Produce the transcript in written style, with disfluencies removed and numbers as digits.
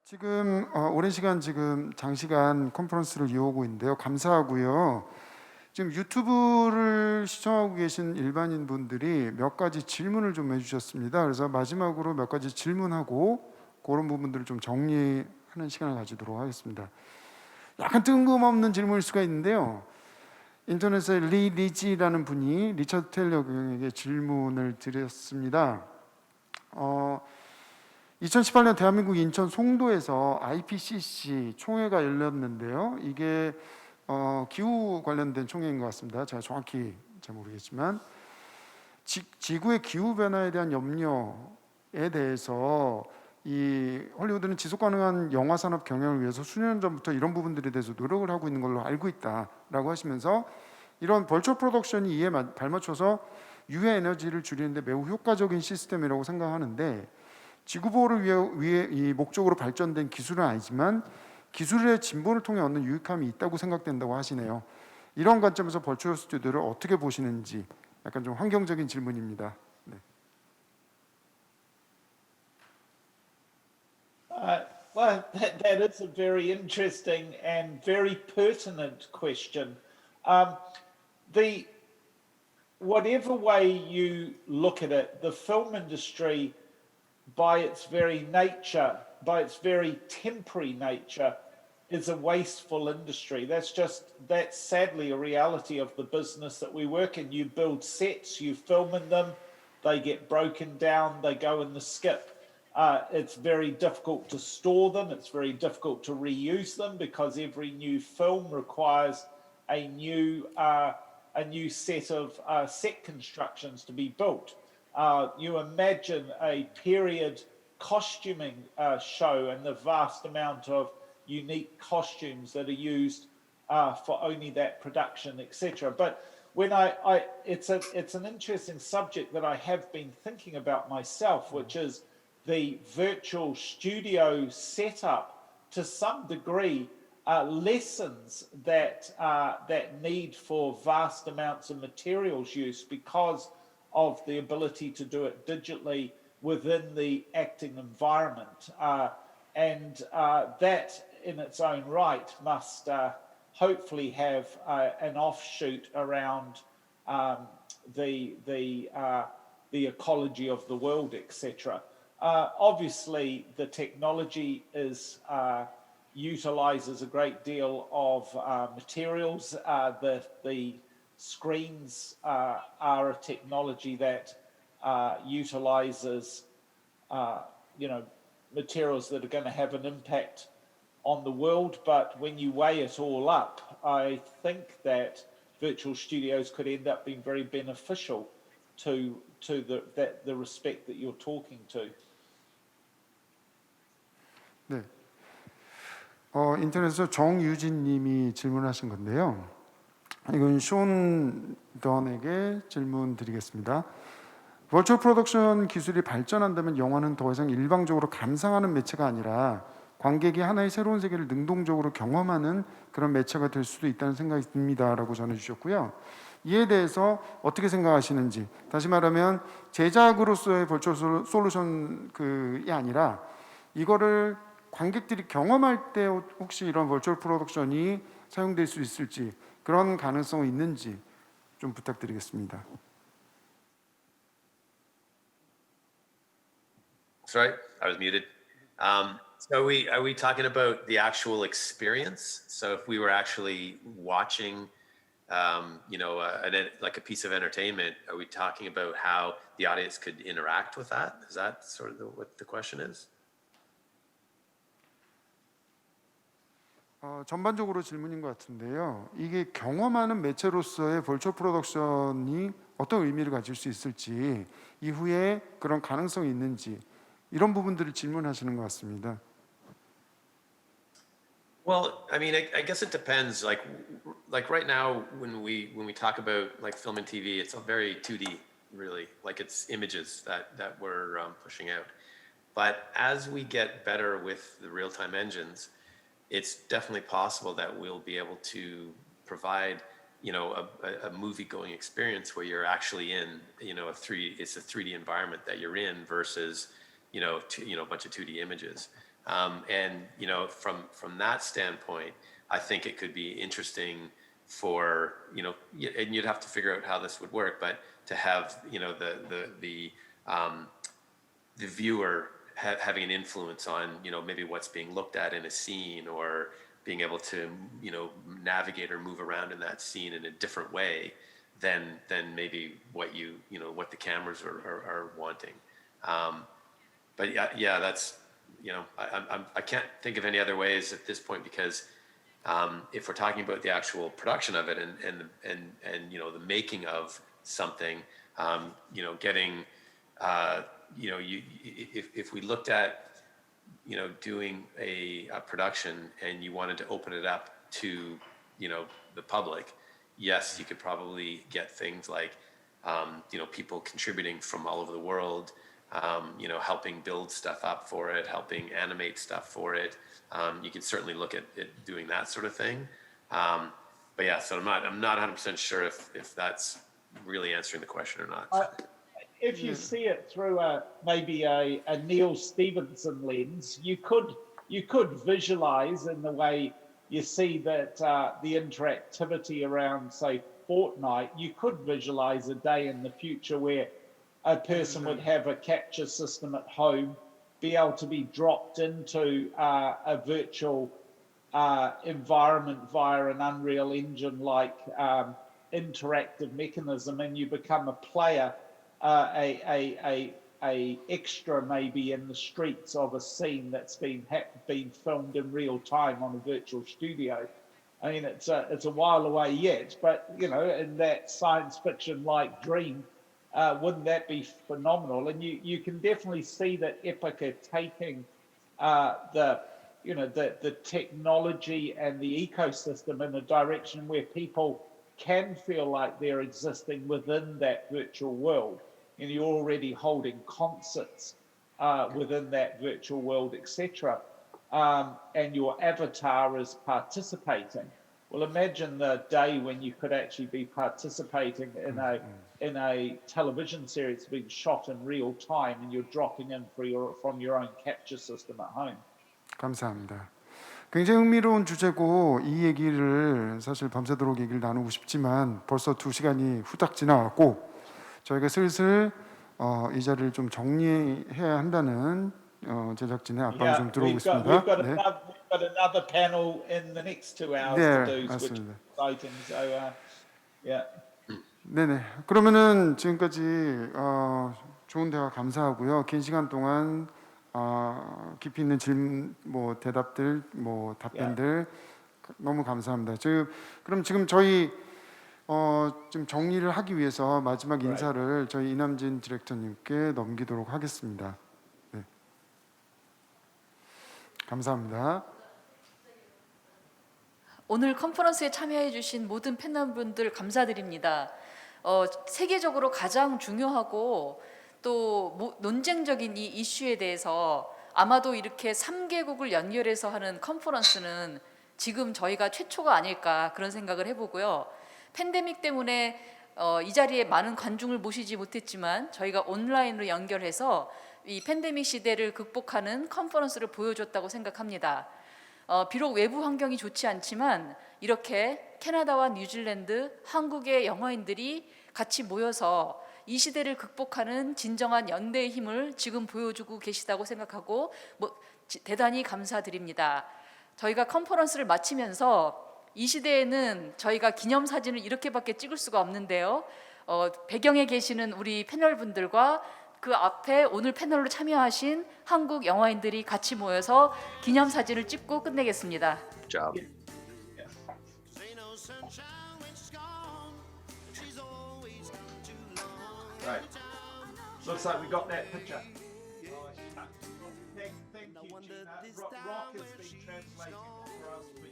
지금 오랜 시간 지금 장시간 컨퍼런스를 이어오고 있는데요. 감사하고요. 지금 유튜브를 시청하고 계신 일반인 분들이 몇 가지 질문을 좀 해주셨습니다. 그래서 마지막으로 몇 가지 질문하고 그런 부분들을 좀 정리하는 시간을 가지도록 하겠습니다. 약간 뜬금없는 질문일 수가 있는데요. 인터넷에 리지라는 분이 리처드 테일러 교수에게 질문을 드렸습니다. 2018년 대한민국 인천 송도에서 IPCC 총회가 열렸는데요. 이게 기후 관련된 총회인 것 같습니다. 제가 정확히 잘 모르겠지만 지구의 기후 변화에 대한 염려에 대해서 이 헐리우드는 지속 가능한 영화 산업 경영을 위해서 수년 전부터 이런 부분들에 대해서 노력을 하고 있는 걸로 알고 있다라고 하시면서 이런 벌처 프로덕션이 이에 발맞춰서 유해 에너지를 줄이는데 매우 효과적인 시스템이라고 생각하는데 지구 보호를 위해 이 목적으로 발전된 기술은 아니지만 기술의 진보를 통해 얻는 유익함이 있다고 생각된다고 하시네요. 이런 관점에서 벌처 스튜디오를 어떻게 보시는지 약간 좀 환경적인 질문입니다. 네. Well, that is a very interesting and very pertinent question. The whatever way you look at it, the film industry, by its very nature, by its very temporary nature, is a wasteful industry. That's sadly a reality of the business that we work in. You build sets, you film in them, they get broken down, they go in the skip. It's very difficult to store them. It's very difficult to reuse them because every new film requires a new set of set constructions to be built. You imagine a period costuming show and the vast amount of unique costumes that are used for only that production, etc. But when it's an interesting subject that I have been thinking about myself, which is the virtual studio setup to some degree lessens that need for vast amounts of materials use because of the ability to do it digitally within the acting environment. And that in its own right must hopefully have an offshoot around the ecology of the world, etc. Obviously, the technology utilizes a great deal of materials. The screens are a technology that utilizes, materials that are going to have an impact on the world. But when you weigh it all up, I think that virtual studios could end up being very beneficial to the respect that you're talking to. 네. 인터넷에서 정유진님이 질문하신 건데요. 이건 쇼 던에게 질문 드리겠습니다. 버추얼 프로덕션 기술이 발전한다면 영화는 더 이상 일방적으로 감상하는 매체가 아니라 관객이 하나의 새로운 세계를 능동적으로 경험하는 그런 매체가 될 수도 있다는 생각이 듭니다라고 전해주셨고요. 이에 대해서 어떻게 생각하시는지, 다시 말하면 제작으로서의 버추얼 솔루션이 아니라 이거를 관객들이 경험할 때 혹시 이런 버추얼 프로덕션이 사용될 수 있을지, 그런 가능성이 있는지 좀 부탁드리겠습니다. Sorry, I was muted. So are we talking about the actual experience? So if we were actually watching, like a piece of entertainment, are we talking about how the audience could interact with that? Is that sort of what the question is? 전반적으로 질문인 것 같은데요. 이게 경험하는 매체로서의 벌처 프로덕션이 어떤 의미를 가질 수 있을지, 이후에 그런 가능성이 있는지, 이런 부분들을 질문하시는 것 같습니다. Well, I mean, I guess it depends. Like right now, when we talk about like film and TV, it's a very 2D, really. Like it's images that we're pushing out. But as we get better with the real-time engines, it's definitely possible that we'll be able to provide, a movie-going experience where you're actually in, it's a 3D environment that you're in versus, a bunch of 2D images. And you know, from that standpoint, I think it could be interesting for, you know, and you'd have to figure out how this would work, but to have, you know, the viewer having an influence on, you know, maybe what's being looked at in a scene, or being able to, you know, navigate or move around in that scene in a different way than maybe what you know, what the cameras are wanting. But yeah, that's, you know, I can't think of any other ways at this point, because if we're talking about the actual production of it and you know, the making of something, you know, getting you know, if we looked at, you know, doing a production and you wanted to open it up to, you know, the public, yes, you could probably get things like, you know, people contributing from all over the world, you know, helping build stuff up for it, helping animate stuff for it. You can certainly look at doing that sort of thing. But yeah, so I'm not 100% sure if that's really answering the question or not. If you see it through maybe a Neil Stevenson lens, you could visualize in the way you see that the interactivity around, say, Fortnite. You could visualize a day in the future where a person would have a capture system at home, be able to be dropped into a virtual environment via an Unreal Engine like interactive mechanism, and you become a player, a extra maybe in the streets of a scene that's been filmed in real time on a virtual studio. I mean, it's a while away yet, but you know, in that science fiction like dream, wouldn't that be phenomenal? And you can definitely see that Epic are taking the technology and the ecosystem in a direction where people can feel like they're existing within that virtual world. And you're already holding concerts within that virtual world, etc. And your avatar is participating. Well, imagine the day when you could actually be participating in a television series being shot in real time, and you're dropping in from your own capture system at home. 감사합니다. 굉장히 흥미로운 주제고 이 얘기를 사실 밤새도록 얘기를 나누고 싶지만 벌써 2시간이 후딱 지나갔고 저희가 슬슬 이 자리를 좀 정리해야 한다는 제작진의 압박을 좀 들어오고 있습니다. We've got another panel in the next 2 hours to do, which is exciting. So, yeah. 네네. 그러면은 지금까지 좋은 대화 감사하고요. 긴 시간 동안 깊이 있는 질문, 대답들, 답변들 너무 감사합니다. 그럼 지금 저희 좀 정리를 하기 위해서 마지막 인사를 저희 이남진 디렉터님께 넘기도록 하겠습니다. 네. 감사합니다. 오늘 컨퍼런스에 참여해 주신 모든 팬분들 감사드립니다. 세계적으로 가장 중요하고 또 논쟁적인 이 이슈에 대해서 아마도 이렇게 3개국을 연결해서 하는 컨퍼런스는 지금 저희가 최초가 아닐까 그런 생각을 해보고요. 팬데믹 때문에 이 자리에 많은 관중을 모시지 못했지만 저희가 온라인으로 연결해서 이 팬데믹 시대를 극복하는 컨퍼런스를 보여줬다고 생각합니다. 비록 외부 환경이 좋지 않지만 이렇게 캐나다와 뉴질랜드, 한국의 영화인들이 같이 모여서 이 시대를 극복하는 진정한 연대의 힘을 지금 보여주고 계시다고 생각하고 대단히 감사드립니다. 저희가 컨퍼런스를 마치면서 이 시대에는 저희가 기념사진을 이렇게밖에 찍을 수가 없는데요. 배경에 계시는 우리 패널분들과 그 앞에 오늘 패널로 참여하신 한국 영화인들이 같이 모여서 기념사진을 찍고 끝내겠습니다. Job. Right. Looks like we got that picture. Thank you, Gina. Rock has been translating for us for